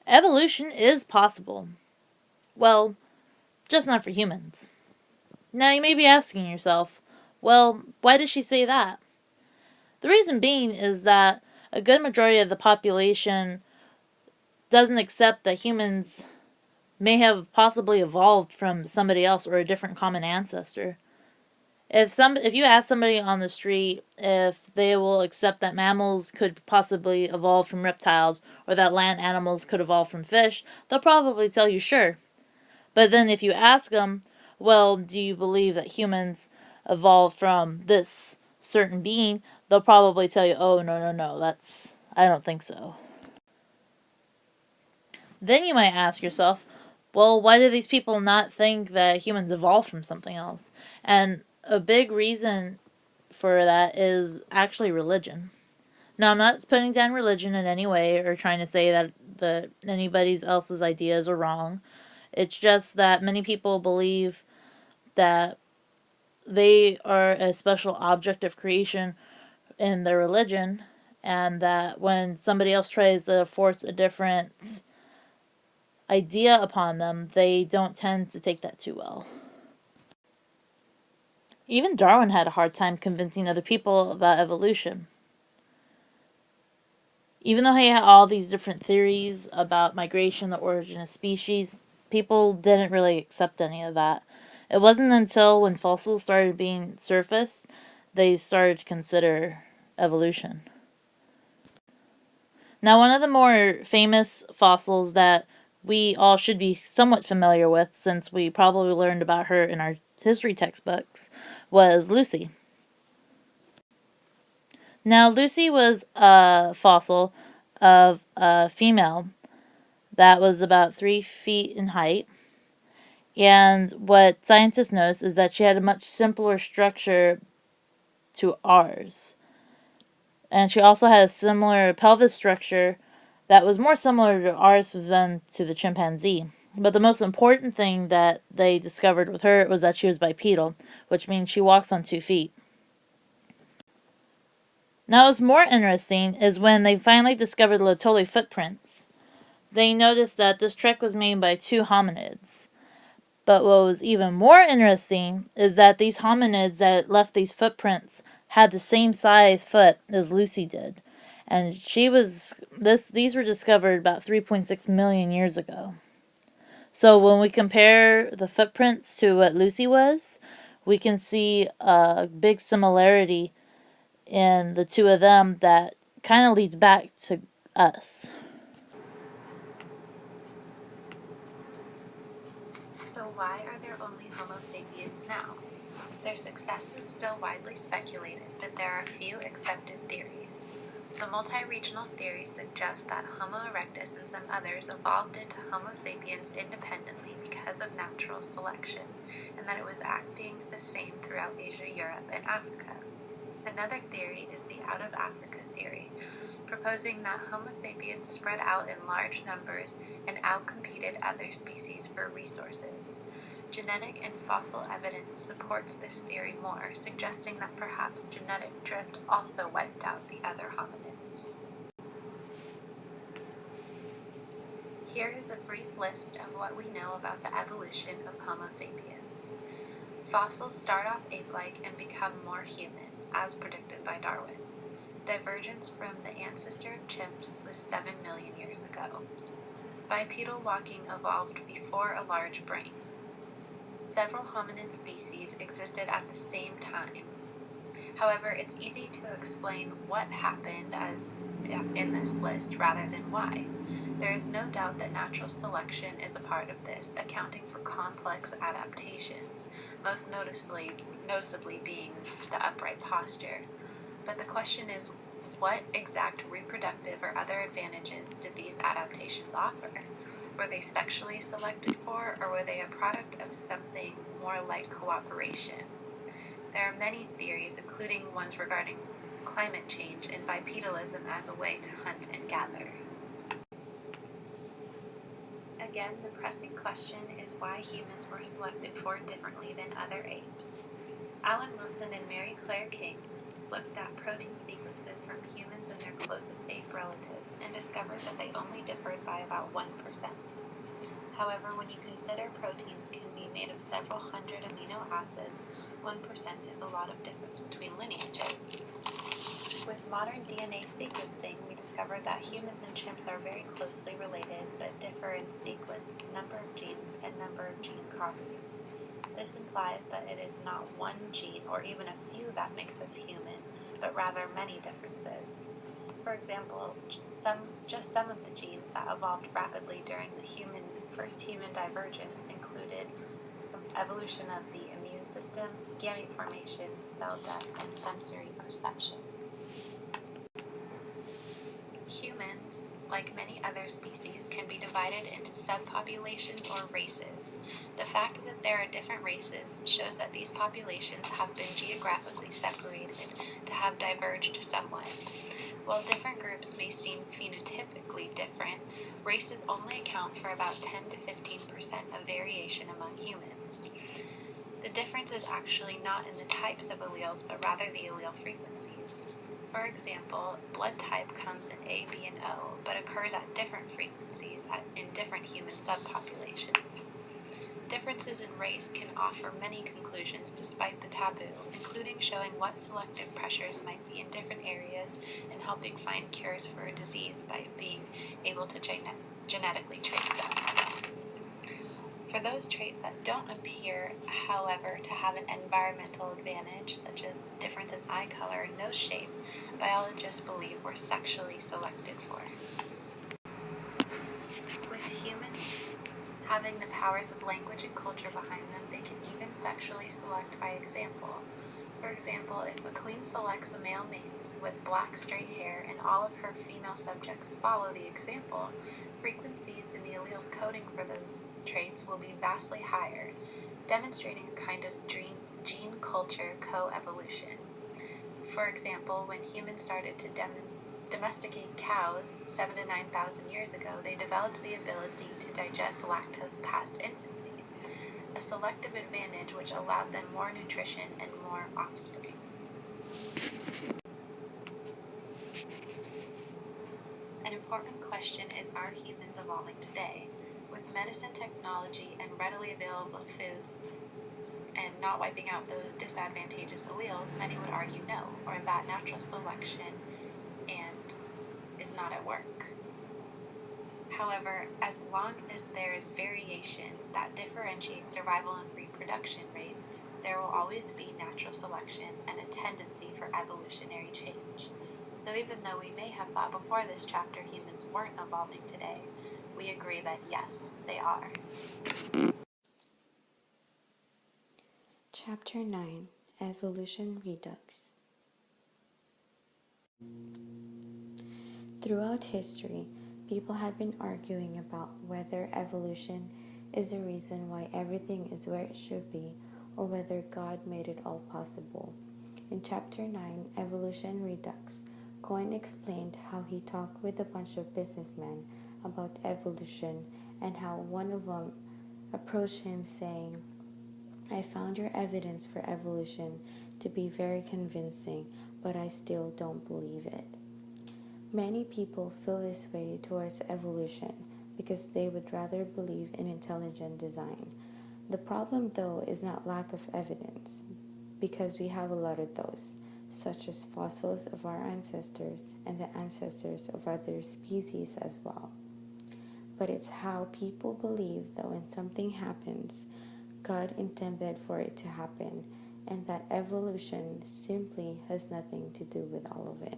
Evolution is possible. Well, just not for humans. Now you may be asking yourself, well, why does she say that? The reason being is that a good majority of the population doesn't accept that humans may have possibly evolved from somebody else or a different common ancestor. If you ask somebody on the street if they will accept that mammals could possibly evolve from reptiles or that land animals could evolve from fish, they'll probably tell you sure. But then if you ask them, well, do you believe that humans evolved from this certain being? They'll probably tell you, oh, no, no, no, I don't think so. Then you might ask yourself, well, why do these people not think that humans evolved from something else? And a big reason for that is actually religion. Now, I'm not putting down religion in any way or trying to say that anybody's else's ideas are wrong. It's just that many people believe that they are a special object of creation in their religion, and that when somebody else tries to force a different idea upon them, they don't tend to take that too well. Even Darwin had a hard time convincing other people about evolution. Even though he had all these different theories about migration, the origin of species, people didn't really accept any of that. It wasn't until when fossils started being surfaced they started to consider evolution. Now, one of the more famous fossils that we all should be somewhat familiar with, since we probably learned about her in our history textbooks, was Lucy. Now, Lucy was a fossil of a female that was about 3 feet in height. And what scientists noticed is that she had a much simpler structure to ours. And she also had a similar pelvis structure that was more similar to ours than to the chimpanzee. But the most important thing that they discovered with her was that she was bipedal, which means she walks on 2 feet. Now, what's more interesting is when they finally discovered the Lotoli footprints. They noticed that this trek was made by 2 hominids. But what was even more interesting is that these hominids that left these footprints had the same size foot as Lucy did. And these were discovered about 3.6 million years ago. So when we compare the footprints to what Lucy was, we can see a big similarity in the two of them that kind of leads back to us. So why are there only Homo sapiens now? Their success is still widely speculated, but there are a few accepted theories. The multi-regional theory suggests that Homo erectus and some others evolved into Homo sapiens independently because of natural selection, and that it was acting the same throughout Asia, Europe, and Africa. Another theory is the out of Africa theory, proposing that Homo sapiens spread out in large numbers and outcompeted other species for resources. Genetic and fossil evidence supports this theory more, suggesting that perhaps genetic drift also wiped out the other hominids. Here is a brief list of what we know about the evolution of Homo sapiens. Fossils start off ape-like and become more human, as predicted by Darwin. Divergence from the ancestor of chimps was 7 million years ago. Bipedal walking evolved before a large brain. Several hominid species existed at the same time. However, it's easy to explain what happened as in this list rather than why. There is no doubt that natural selection is a part of this, accounting for complex adaptations, most noticeably being the upright posture. But the question is, what exact reproductive or other advantages did these adaptations offer? Were they sexually selected for, or were they a product of something more like cooperation? There are many theories, including ones regarding climate change and bipedalism as a way to hunt and gather. Again, the pressing question is why humans were selected for differently than other apes. Alan Wilson and Mary Claire King looked at protein sequences from humans and their closest ape relatives and discovered that they only differed by about 1%. However, when you consider proteins can be made of several hundred amino acids, 1% is a lot of difference between lineages. With modern DNA sequencing, we discovered that humans and chimps are very closely related, but differ in sequence, number of genes, and number of gene copies. This implies that it is not one gene or even a few that makes us human, but rather many differences. For example, some of the genes that evolved rapidly during the first human divergence included evolution of the immune system, gamete formation, cell death, and sensory perception. Humans, like many other species, can be divided into subpopulations or races. The fact that there are different races shows that these populations have been geographically separated to have diverged somewhat. While different groups may seem phenotypically different, races only account for about 10 to 15% of variation among humans. The difference is actually not in the types of alleles, but rather the allele frequencies. For example, blood type comes in A, B, and O, but occurs at different frequencies in different human subpopulations. Differences in race can offer many conclusions despite the taboo, including showing what selective pressures might be in different areas and helping find cures for a disease by being able to genetically trace them. For those traits that don't appear, however, to have an environmental advantage, such as difference in eye color and nose shape, biologists believe were sexually selected for. With humans having the powers of language and culture behind them, they can even sexually select by example. For example, if a queen selects a male mate with black straight hair and all of her female subjects follow the example, frequencies in the alleles coding for those traits will be vastly higher, demonstrating a kind of gene-culture co-evolution. For example, when humans started to domesticate cows 7,000 to 9,000 years ago, they developed the ability to digest lactose past infancy, a selective advantage which allowed them more nutrition and more offspring. An important question is, are humans evolving today? With medicine technology and readily available foods and not wiping out those disadvantageous alleles, many would argue no, or that natural selection is not at work. However, as long as there is variation that differentiates survival and reproduction rates, there will always be natural selection and a tendency for evolutionary change. So even though we may have thought before this chapter humans weren't evolving today, we agree that yes, they are. Chapter 9, Evolution Redux. Throughout history, people had been arguing about whether evolution is the reason why everything is where it should be, or whether God made it all possible. In Chapter 9, Evolution Redux, Coyne explained how he talked with a bunch of businessmen about evolution and how one of them approached him saying, "I found your evidence for evolution to be very convincing, but I still don't believe it." Many people feel this way towards evolution because they would rather believe in intelligent design. The problem, though, is not lack of evidence, because we have a lot of those, such as fossils of our ancestors and the ancestors of other species as well. But it's how people believe that when something happens, God intended for it to happen, and that evolution simply has nothing to do with all of it.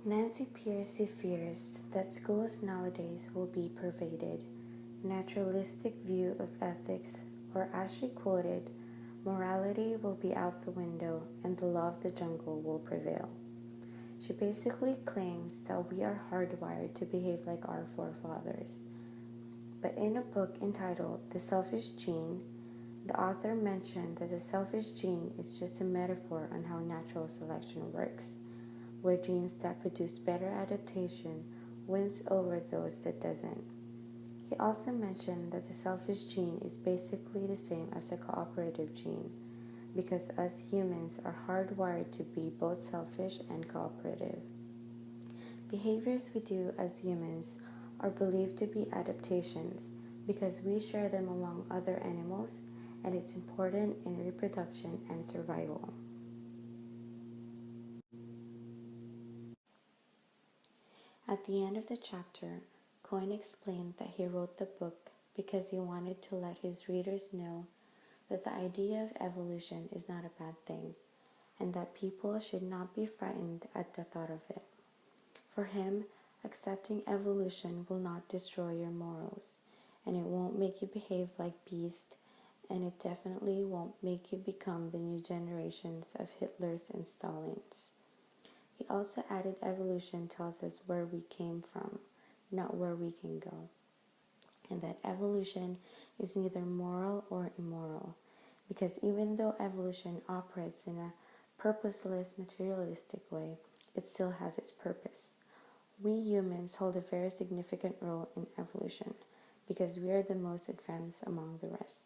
Nancy Pearcey fears that schools nowadays will be pervaded naturalistic view of ethics, or as she quoted, morality will be out the window and the law of the jungle will prevail. She basically claims that we are hardwired to behave like our forefathers. But in a book entitled The Selfish Gene, the author mentioned that the selfish gene is just a metaphor on how natural selection works, where genes that produce better adaptation wins over those that doesn't. He also mentioned that the selfish gene is basically the same as the cooperative gene, because us humans are hardwired to be both selfish and cooperative. Behaviors we do as humans are believed to be adaptations because we share them among other animals, and it's important in reproduction and survival. At the end of the chapter, Coyne explained that he wrote the book because he wanted to let his readers know that the idea of evolution is not a bad thing, and that people should not be frightened at the thought of it. For him, accepting evolution will not destroy your morals, and it won't make you behave like beasts, and it definitely won't make you become the new generations of Hitlers and Stalins. He also added evolution tells us where we came from, not where we can go, and that evolution is neither moral or immoral, because even though evolution operates in a purposeless, materialistic way, it still has its purpose. We humans hold a very significant role in evolution because we are the most advanced among the rest.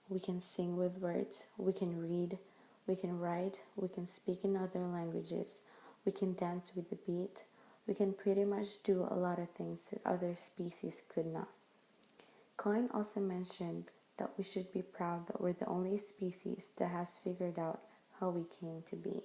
We can sing with words, we can read, we can write, we can speak in other languages, we can dance with the beat, we can pretty much do a lot of things that other species could not. Coyne also mentioned that we should be proud that we're the only species that has figured out how we came to be.